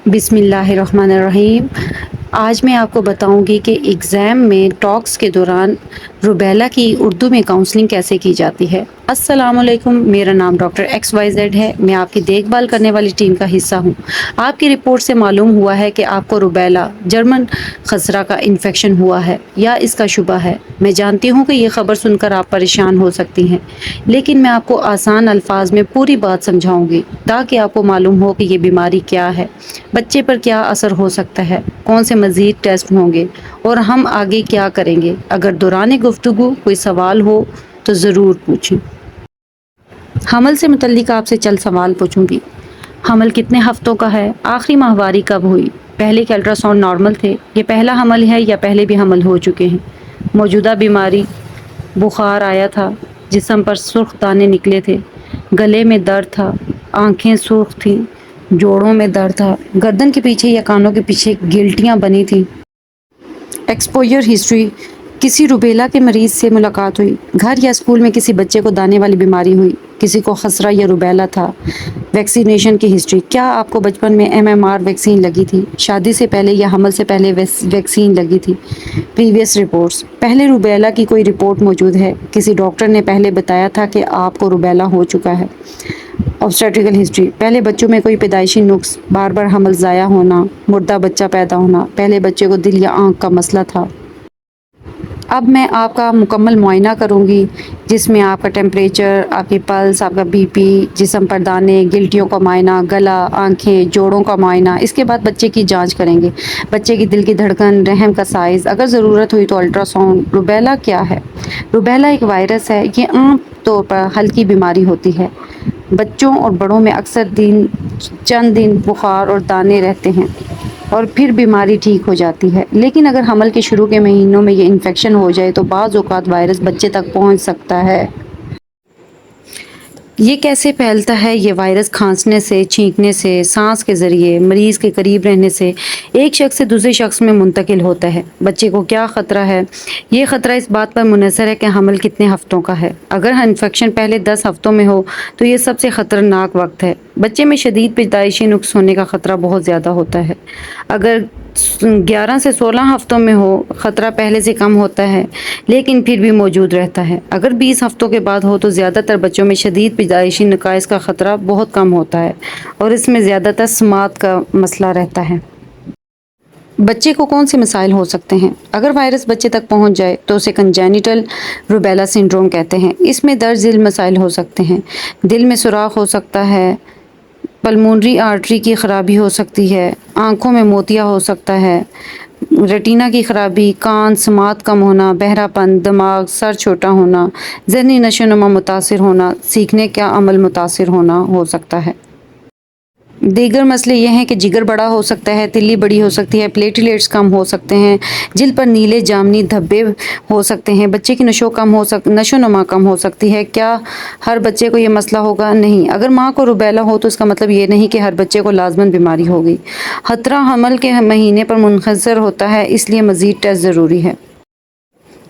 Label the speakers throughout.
Speaker 1: بسم اللہ الرحمن الرحیم۔ آج میں آپ کو بتاؤں گی کہ ایگزام میں ٹاکس کے دوران روبیلا کی اردو میں کاؤنسلنگ کیسے کی جاتی ہے۔ السلام علیکم، میرا نام ڈاکٹر ایکس وائی زیڈ ہے۔ میں آپ کی دیکھ بھال کرنے والی ٹیم کا حصہ ہوں۔ آپ کی رپورٹ سے معلوم ہوا ہے کہ آپ کو روبیلا جرمن خسرہ کا انفیکشن ہوا ہے یا اس کا شبہ ہے۔ میں جانتی ہوں کہ یہ خبر سن کر آپ پریشان ہو سکتی ہیں، لیکن میں آپ کو آسان الفاظ میں پوری بات سمجھاؤں گی تاکہ آپ کو معلوم ہو کہ یہ بیماری کیا ہے، بچے پر کیا اثر ہو سکتا ہے، کون سے مزید ٹیسٹ ہوں گے اور ہم آگے کیا کریں گے۔ اگر دوران گفتگو کوئی سوال ہو تو ضرور پوچھیں۔ حمل سے متعلق آپ سے چند سوال پوچھوں گی۔ حمل کتنے ہفتوں کا ہے؟ آخری ماہواری کب ہوئی؟ پہلے کے الٹرا ساؤنڈ نارمل تھے؟ یہ پہلا حمل ہے یا پہلے بھی حمل ہو چکے ہیں؟ موجودہ بیماری، بخار آیا تھا، جسم پر سرخ دانے نکلے تھے، گلے میں درد تھا، آنکھیں سرخ تھیں، جوڑوں میں درد تھا، گردن کے پیچھے یا کانوں کے پیچھے گلٹیاں بنی تھیں۔ ایکسپوجر ہسٹری، کسی روبیلا کے مریض سے ملاقات ہوئی، گھر یا اسکول میں کسی بچے کو دانے والی بیماری ہوئی، کسی کو خسرہ یا روبیلا تھا۔ ویکسینیشن کی ہسٹری، کیا آپ کو بچپن میں MMR ویکسین لگی تھی؟ شادی سے پہلے یا حمل سے پہلے ویکسین لگی تھی؟ پریویس رپورٹس، پہلے روبیلا کی کوئی رپورٹ موجود ہے؟ کسی ڈاکٹر نے پہلے بتایا تھا کہ آپ کو روبیلا ہو چکا ہے؟ آبسٹیٹریکل ہسٹری، پہلے بچوں میں کوئی پیدائشی نقص، بار بار حمل ضائع ہونا، مردہ بچہ پیدا ہونا، پہلے بچے کو دل یا آنکھ کا مسئلہ تھا۔ اب میں آپ کا مکمل معائنہ کروں گی، جس میں آپ کا ٹیمپریچر، آپ کی پلس، آپ کا BP، جسم پر دانے، گلٹیوں کا معائنہ، گلا، آنکھیں، جوڑوں کا معائنہ۔ اس کے بعد بچے کی جانچ کریں گے، بچے کی دل کی دھڑکن، رحم کا سائز، اگر ضرورت ہوئی تو الٹرا ساؤنڈ۔ روبیلا کیا ہے؟ روبیلا ایک وائرس ہے۔ یہ عام طور پر ہلکی بیماری ہوتی ہے۔ بچوں اور بڑوں میں اکثر چند دن بخار اور دانے رہتے ہیں اور پھر بیماری ٹھیک ہو جاتی ہے، لیکن اگر حمل کے شروع کے مہینوں میں یہ انفیکشن ہو جائے تو بعض اوقات وائرس بچے تک پہنچ سکتا ہے۔ یہ کیسے پھیلتا ہے؟ یہ وائرس کھانسنے سے، چھینکنے سے، سانس کے ذریعے، مریض کے قریب رہنے سے ایک شخص سے دوسرے شخص میں منتقل ہوتا ہے۔ بچے کو کیا خطرہ ہے؟ یہ خطرہ اس بات پر منحصر ہے کہ حمل کتنے ہفتوں کا ہے۔ اگر انفیکشن پہلے 10 ہفتوں میں ہو تو یہ سب سے خطرناک وقت ہے۔ بچے میں شدید پیدائشی نقص ہونے کا خطرہ بہت زیادہ ہوتا ہے۔ اگر 11 سے 16 ہفتوں میں ہو، خطرہ پہلے سے کم ہوتا ہے لیکن پھر بھی موجود رہتا ہے۔ اگر 20 ہفتوں کے بعد ہو تو زیادہ تر بچوں میں شدید پیدائشی نقائص کا خطرہ بہت کم ہوتا ہے اور اس میں زیادہ تر سماعت کا مسئلہ رہتا ہے۔ بچے کو کون سے مسائل ہو سکتے ہیں؟ اگر وائرس بچے تک پہنچ جائے تو اسے کنجینیٹل روبیلا سنڈروم کہتے ہیں۔ اس میں درج ذیل مسائل ہو سکتے ہیں: دل میں سوراخ ہو سکتا ہے، پلمونری آرٹری کی خرابی ہو سکتی ہے، آنکھوں میں موتیا ہو سکتا ہے، ریٹینا کی خرابی، کان، سماعت کم ہونا، بہرا پن، دماغ، سر چھوٹا ہونا، ذہنی نشو و نما متاثر ہونا، سیکھنے کا عمل متاثر ہونا ہو سکتا ہے۔ دیگر مسئلے یہ ہیں کہ جگر بڑا ہو سکتا ہے، تلی بڑی ہو سکتی ہے، پلیٹلیٹس کم ہو سکتے ہیں، جلد پر نیلے جامنی دھبے ہو سکتے ہیں، بچے کی نشو و نما کم ہو سکتی ہے۔ کیا ہر بچے کو یہ مسئلہ ہوگا؟ نہیں۔ اگر ماں کو روبیلا ہو تو اس کا مطلب یہ نہیں کہ ہر بچے کو لازماً بیماری ہوگی۔ خطرہ حمل کے مہینے پر منحصر ہوتا ہے، اس لیے مزید ٹیسٹ ضروری ہے۔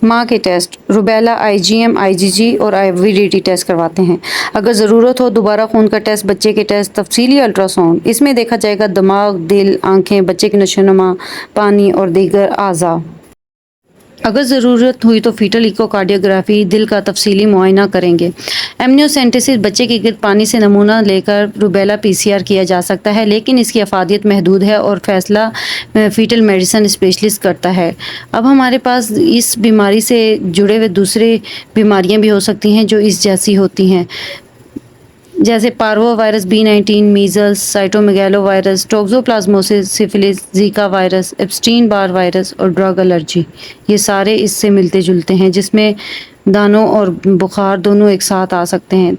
Speaker 1: ماں کے ٹیسٹ: روبیلا IgM، IgG اور IVDT ٹیسٹ کرواتے ہیں۔ اگر ضرورت ہو دوبارہ خون کا ٹیسٹ، بچے کے ٹیسٹ، تفصیلی الٹرا ساؤنڈ۔ اس میں دیکھا جائے گا دماغ، دل، آنکھیں، بچے کی نشو و نما، پانی اور دیگر اعضاء۔ اگر ضرورت ہوئی تو فیٹل ایکوکارڈیوگرافی، دل کا تفصیلی معائنہ کریں گے۔ ایمنیوسینٹیسس، بچے کے گرد پانی سے نمونہ لے کر روبیلا PCR کیا جا سکتا ہے، لیکن اس کی افادیت محدود ہے اور فیصلہ فیٹل میڈیسن اسپیشلسٹ کرتا ہے۔ اب ہمارے پاس اس بیماری سے جڑے ہوئے دوسرے بیماریاں بھی ہو سکتی ہیں جو اس جیسی ہوتی ہیں، جیسے parvo virus, B19، measles, cytomegalo virus, toxoplasmosis, syphilis, Zika virus, Epstein Barr virus اور ڈرگ الرجی۔ یہ سارے اس سے ملتے جلتے ہیں، جس میں دانوں اور بخار دونوں ایک ساتھ آ سکتے ہیں۔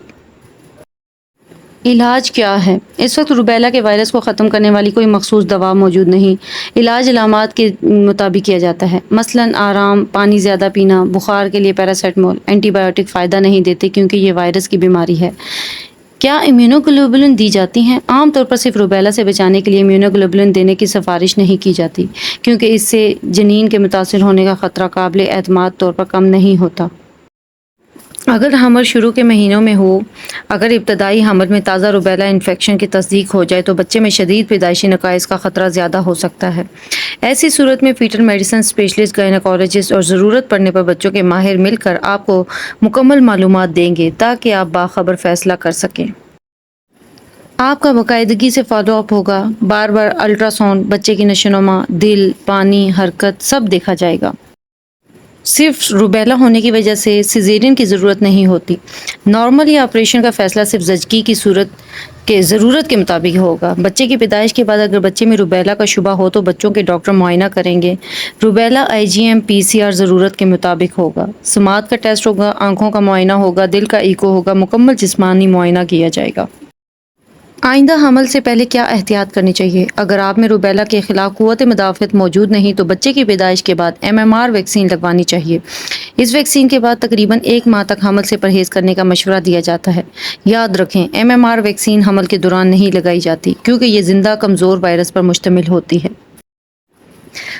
Speaker 1: علاج کیا ہے؟ اس وقت روبیلا کے وائرس کو ختم کرنے والی کوئی مخصوص دوا موجود نہیں۔ علاج علامات کے مطابق کیا جاتا ہے، مثلاً آرام، پانی زیادہ پینا، بخار کے لیے پیراسیٹامول۔ اینٹی بایوٹک فائدہ نہیں دیتے کیونکہ یہ وائرس کی بیماری ہے۔ کیا امیونوگلوبولن دی جاتی ہیں؟ عام طور پر صرف روبیلا سے بچانے کے لیے امیونوگلوبولن دینے کی سفارش نہیں کی جاتی کیونکہ اس سے جنین کے متاثر ہونے کا خطرہ قابل اعتماد طور پر کم نہیں ہوتا۔ اگر حمل شروع کے مہینوں میں ہو، اگر ابتدائی حمل میں تازہ روبیلا انفیکشن کی تصدیق ہو جائے تو بچے میں شدید پیدائشی نقائص کا خطرہ زیادہ ہو سکتا ہے۔ ایسی صورت میں فیٹل میڈیسن اسپیشلسٹ، گائنیکالوجسٹ اور ضرورت پڑنے پر بچوں کے ماہر مل کر آپ کو مکمل معلومات دیں گے تاکہ آپ باخبر فیصلہ کر سکیں۔ آپ کا باقاعدگی سے فالو اپ ہوگا، بار بار الٹرا ساؤنڈ، بچے کی نشو و نما، دل، پانی، حرکت سب دیکھا جائے گا۔ صرف روبیلا ہونے کی وجہ سے سیزیرین کی ضرورت نہیں ہوتی۔ نارمل یا آپریشن کا فیصلہ صرف زچگی کی صورت کے ضرورت کے مطابق ہوگا۔ بچے کی پیدائش کے بعد اگر بچے میں روبیلا کا شبہ ہو تو بچوں کے ڈاکٹر معائنہ کریں گے۔ روبیلا IgM PCR ضرورت کے مطابق ہوگا۔ سماعت کا ٹیسٹ ہوگا، آنکھوں کا معائنہ ہوگا، دل کا ایکو ہوگا، مکمل جسمانی معائنہ کیا جائے گا۔ آئندہ حمل سے پہلے کیا احتیاط کرنی چاہیے؟ اگر آپ میں روبیلا کے خلاف قوت مدافعت موجود نہیں تو بچے کی پیدائش کے بعد MMR ویکسین لگوانی چاہیے۔ اس ویکسین کے بعد تقریباً 1 ماہ تک حمل سے پرہیز کرنے کا مشورہ دیا جاتا ہے۔ یاد رکھیں MMR ویکسین حمل کے دوران نہیں لگائی جاتی کیونکہ یہ زندہ کمزور وائرس پر مشتمل ہوتی ہے۔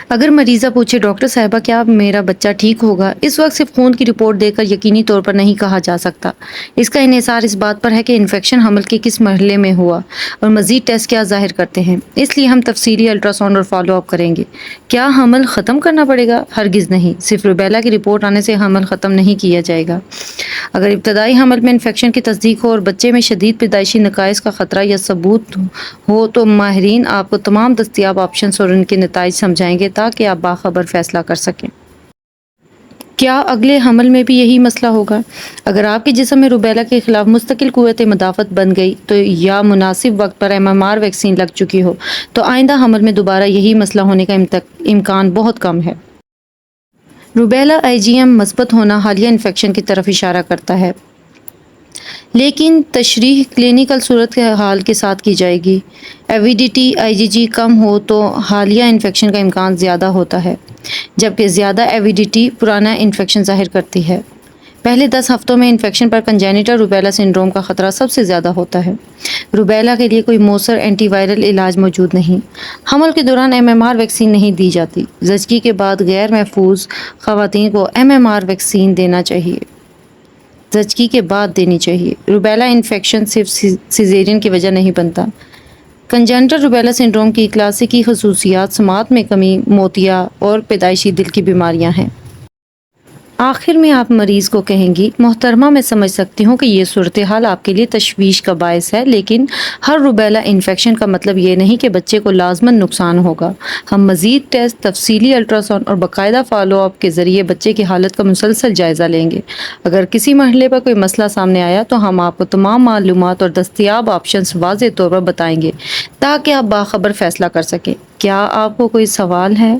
Speaker 1: اگر مریضہ پوچھے ڈاکٹر صاحبہ کیا میرا بچہ ٹھیک ہوگا، اس وقت صرف خون کی رپورٹ دے کر یقینی طور پر نہیں کہا جا سکتا۔ اس کا انحصار اس بات پر ہے کہ انفیکشن حمل کے کس مرحلے میں ہوا اور مزید ٹیسٹ کیا ظاہر کرتے ہیں۔ اس لیے ہم تفصیلی الٹرا ساؤنڈ اور فالو اپ کریں گے۔ کیا حمل ختم کرنا پڑے گا؟ ہرگز نہیں، صرف روبیلا کی رپورٹ آنے سے حمل ختم نہیں کیا جائے گا۔ اگر ابتدائی حمل میں انفیکشن کی تصدیق ہو اور بچے میں شدید پیدائشی نقائص کا خطرہ یا ثبوت ہو تو ماہرین آپ کو تمام دستیاب آپشنز اور ان کے نتائج سمجھائیں گے تاکہ آپ باخبر فیصلہ کر سکیں۔ کیا اگلے حمل میں بھی یہی مسئلہ ہوگا؟ اگر آپ کے جسم میں روبیلا کے خلاف مستقل قوت مدافعت بن گئی تو یا مناسب وقت پر MMR ویکسین لگ چکی ہو تو آئندہ حمل میں دوبارہ یہی مسئلہ ہونے کا امکان بہت کم ہے۔ روبیلا IgM مثبت ہونا حالیہ انفیکشن کی طرف اشارہ کرتا ہے، لیکن تشریح کلینکل صورتحال کے ساتھ کی جائے گی۔ ایویڈیٹی IgG کم ہو تو حالیہ انفیکشن کا امکان زیادہ ہوتا ہے، جبکہ زیادہ ایویڈیٹی پرانا انفیکشن ظاہر کرتی ہے۔ پہلے 10 ہفتوں میں انفیکشن پر کنجینیٹل روبیلا سنڈروم کا خطرہ سب سے زیادہ ہوتا ہے۔ روبیلا کے لیے کوئی مؤثر اینٹی وائرل علاج موجود نہیں۔ حمل کے دوران MMR ویکسین نہیں دی جاتی۔ زچگی کے بعد غیر محفوظ خواتین کو MMR ویکسین دینا چاہیے۔ زچگی کے بعد دینی چاہیے۔ روبیلا انفیکشن صرف سیزیرین کی وجہ نہیں بنتا۔ کنجینیٹل روبیلا سنڈروم کی کلاسیکی خصوصیات سماعت میں کمی، موتیا اور پیدائشی دل کی بیماریاں ہیں۔ آخر میں آپ مریض کو کہیں گی، محترمہ میں سمجھ سکتی ہوں کہ یہ صورتحال آپ کے لیے تشویش کا باعث ہے، لیکن ہر روبیلا انفیکشن کا مطلب یہ نہیں کہ بچے کو لازماً نقصان ہوگا۔ ہم مزید ٹیسٹ، تفصیلی الٹرا ساؤنڈ اور باقاعدہ فالو اپ کے ذریعے بچے کی حالت کا مسلسل جائزہ لیں گے۔ اگر کسی مرحلے پر کوئی مسئلہ سامنے آیا تو ہم آپ کو تمام معلومات اور دستیاب آپشنز واضح طور پر بتائیں گے تاکہ آپ باخبر فیصلہ کر سکیں۔ کیا آپ کو کوئی سوال ہے؟